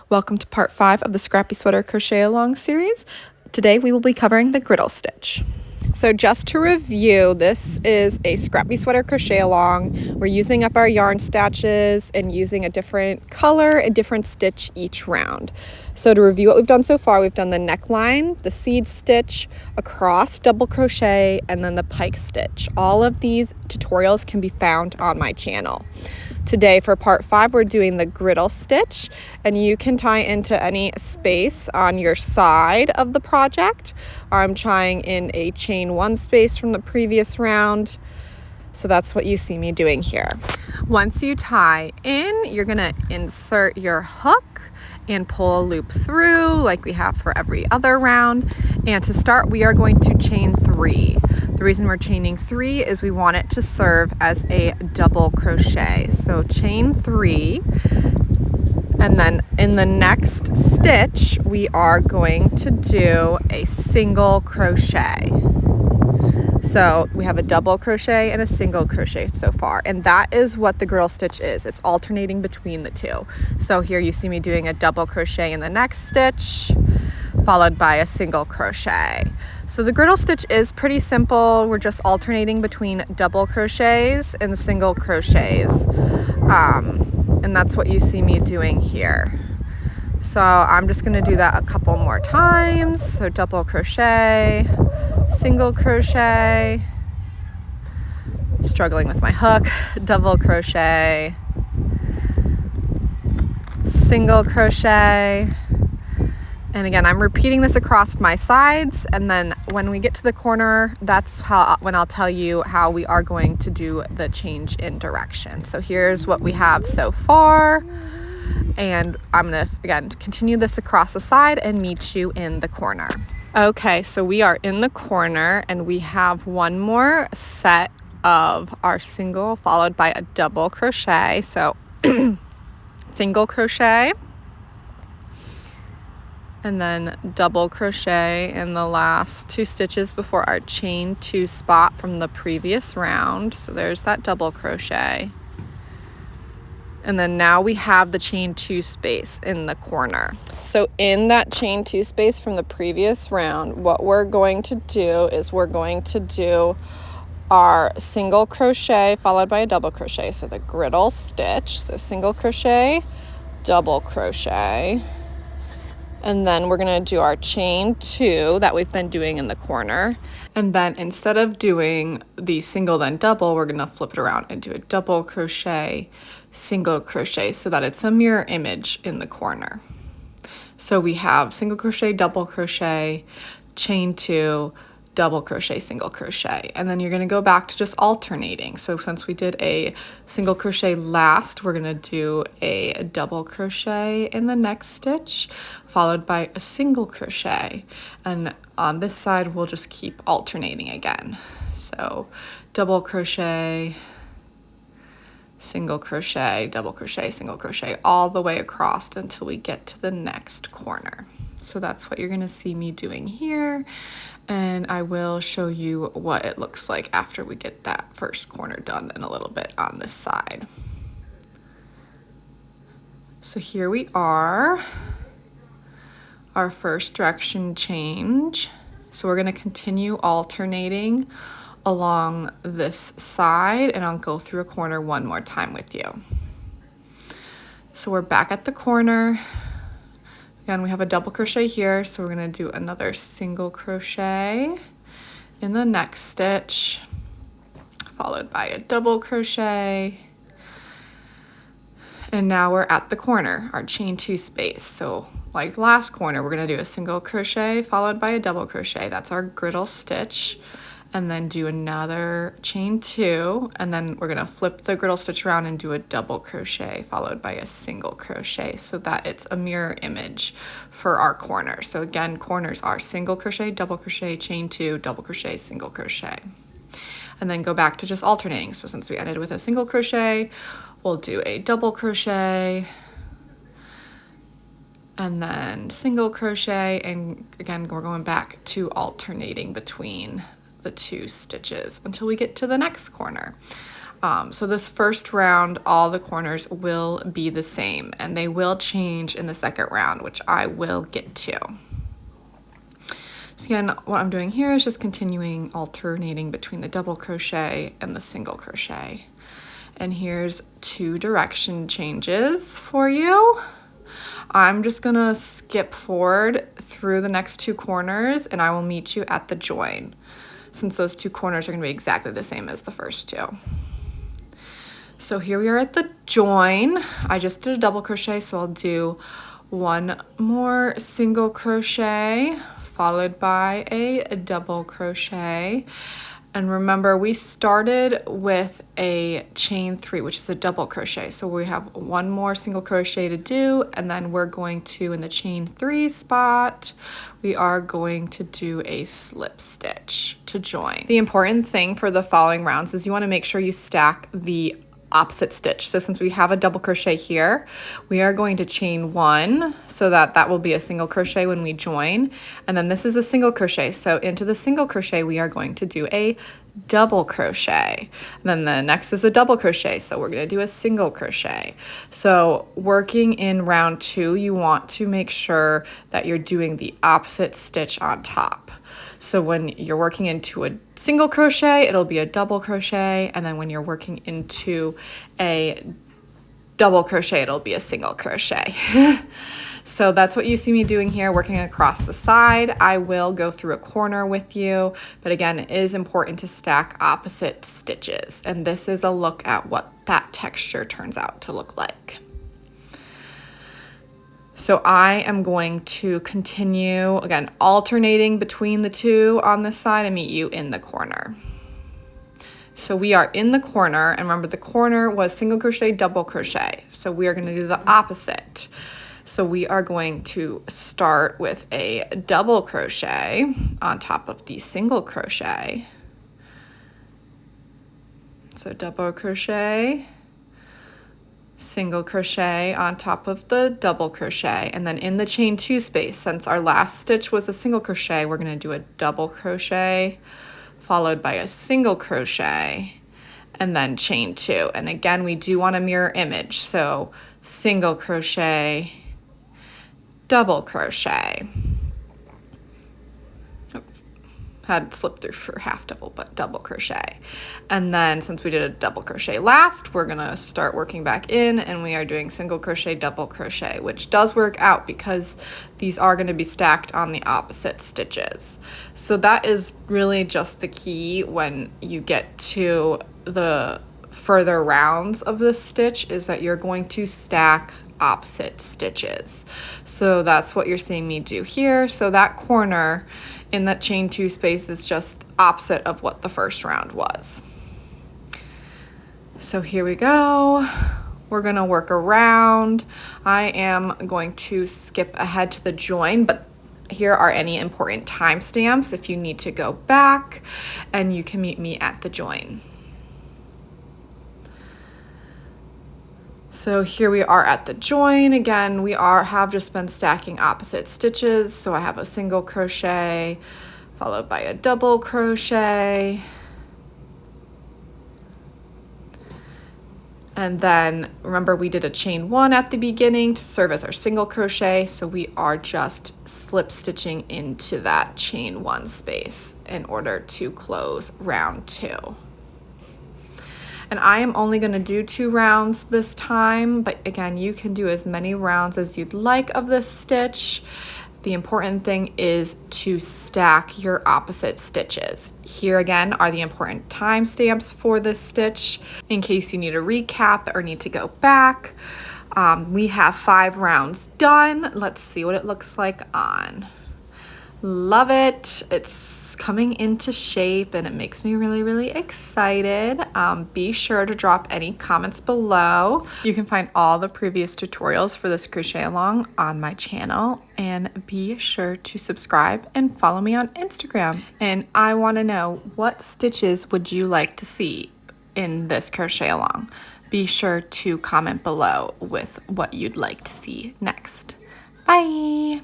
Welcome to part 5 of the Scrappy Sweater Crochet Along series. Today we will be covering the griddle stitch. So just to review, this is a Scrappy Sweater Crochet Along. We're using up our yarn stashes and using a different color and different stitch each round. So to review what we've done so far, we've done the neckline, the seed stitch, across double crochet, and then the pike stitch. All of these tutorials can be found on my channel. Today for part 5, we're doing the griddle stitch, and you can tie into any space on your side of the project. I'm tying in a chain 1 space from the previous round, so that's what you see me doing here. Once you tie in, you're gonna insert your hook and pull a loop through like we have for every other round. And to start, we are going to chain 3. The reason we're chaining 3 is we want it to serve as a double crochet. So chain 3, and then in the next stitch, we are going to do a single crochet. So we have a double crochet and a single crochet so far, and that is what the griddle stitch is. It's alternating between the two. So here you see me doing a double crochet in the next stitch, followed by a single crochet. So the griddle stitch is pretty simple. We're just alternating between double crochets and single crochets. And that's what you see me doing here. So I'm just gonna do that a couple more times. So double crochet, single crochet, struggling with my hook, double crochet, single crochet. And again, I'm repeating this across my sides, and then when we get to the corner, that's when I'll tell you how we are going to do the change in direction. So here's what we have so far, and I'm gonna, again, continue this across the side and meet you in the corner. Okay, so we are in the corner, and we have one more set of our single followed by a double crochet. So single crochet, and then double crochet in the last 2 stitches before our chain 2 spot from the previous round. So there's that double crochet. And then now we have the chain 2 space in the corner. So in that chain 2 space from the previous round, what we're going to do is we're going to do our single crochet followed by a double crochet. So the griddle stitch, so single crochet, double crochet. And then we're gonna do our chain 2 that we've been doing in the corner. And then instead of doing the single then double, we're gonna flip it around and do a double crochet, single crochet, so that it's a mirror image in the corner. So we have single crochet, double crochet, chain 2, double crochet, single crochet, and then you're going to go back to just alternating. So since we did a single crochet last, we're going to do a double crochet in the next stitch followed by a single crochet, and on this side we'll just keep alternating again. So double crochet, single crochet, double crochet, single crochet, all the way across until we get to the next corner. So that's what you're going to see me doing here, and I will show you what it looks like after we get that first corner done and a little bit on this side. So here we are, our first direction change. So we're going to continue alternating along this side, and I'll go through a corner one more time with you. So we're back at the corner. Again, we have a double crochet here, so we're going to do another single crochet in the next stitch, followed by a double crochet. And now we're at the corner, our chain 2 space. So like last corner, we're going to do a single crochet followed by a double crochet. That's our griddle stitch. And then do another chain 2, and then we're going to flip the griddle stitch around and do a double crochet followed by a single crochet, so that it's a mirror image for our corner. So again, corners are single crochet, double crochet, chain 2, double crochet, single crochet, and then go back to just alternating. So since we ended with a single crochet, we'll do a double crochet and then single crochet, and again we're going back to alternating between the 2 stitches until we get to the next corner. So this first round, all the corners will be the same, and they will change in the second round, which I will get to. So again, what I'm doing here is just continuing alternating between the double crochet and the single crochet. And here's 2 direction changes for you. I'm just gonna skip forward through the next 2 corners, and I will meet you at the join, since those 2 corners are gonna be exactly the same as the first 2. So here we are at the join. I just did a double crochet, so I'll do 1 more single crochet followed by a double crochet. And remember, we started with a chain 3, which is a double crochet. So we have 1 more single crochet to do, and then we're going to, in the chain 3 spot, we are going to do a slip stitch to join. The important thing for the following rounds is you want to make sure you stack the opposite stitch. So since we have a double crochet here, we are going to chain 1, so that will be a single crochet when we join, and then this is a single crochet. So into the single crochet we are going to do a double crochet, and then the next is a double crochet, so we're going to do a single crochet. So working in round 2, you want to make sure that you're doing the opposite stitch on top. So when you're working into a single crochet, it'll be a double crochet, and then when you're working into a double crochet, it'll be a single crochet. So that's what you see me doing here, working across the side. I will go through a corner with you, but again, it is important to stack opposite stitches, and this is a look at what that texture turns out to look like. So I am going to continue, again, alternating between the 2 on this side and meet you in the corner. So we are in the corner, and remember the corner was single crochet, double crochet. So we are going to do the opposite. So we are going to start with a double crochet on top of the single crochet. So double crochet, single crochet on top of the double crochet, and then in the chain 2 space, since our last stitch was a single crochet, we're going to do a double crochet followed by a single crochet and then chain 2. And again, we do want a mirror image, so single crochet, double crochet. Had slipped through for half double, but double crochet. And then since we did a double crochet last, we're gonna start working back in, and we are doing single crochet, double crochet, which does work out because these are gonna be stacked on the opposite stitches. So that is really just the key when you get to the further rounds of this stitch, is that you're going to stack opposite stitches. So that's what you're seeing me do here. So that corner in that chain 2 space is just opposite of what the first round was. So here we go. We're gonna work around. I am going to skip ahead to the join, but here are any important timestamps if you need to go back, and you can meet me at the join. So here we are at the join. Again, we have just been stacking opposite stitches. So I have a single crochet followed by a double crochet. And then remember, we did a chain 1 at the beginning to serve as our single crochet. So we are just slip stitching into that chain 1 space in order to close round 2. And I am only going to do 2 rounds this time, but again, you can do as many rounds as you'd like of this stitch. The important thing is to stack your opposite stitches. Here again are the important timestamps for this stitch in case you need a recap or need to go back. We have 5 rounds done. Let's see what it looks like on. Love it. It's coming into shape and it makes me really, really excited. Be sure to drop any comments below. You can find all the previous tutorials for this crochet along on my channel, and be sure to subscribe and follow me on Instagram. And I want to know, what stitches would you like to see in this crochet along? Be sure to comment below with what you'd like to see next. Bye.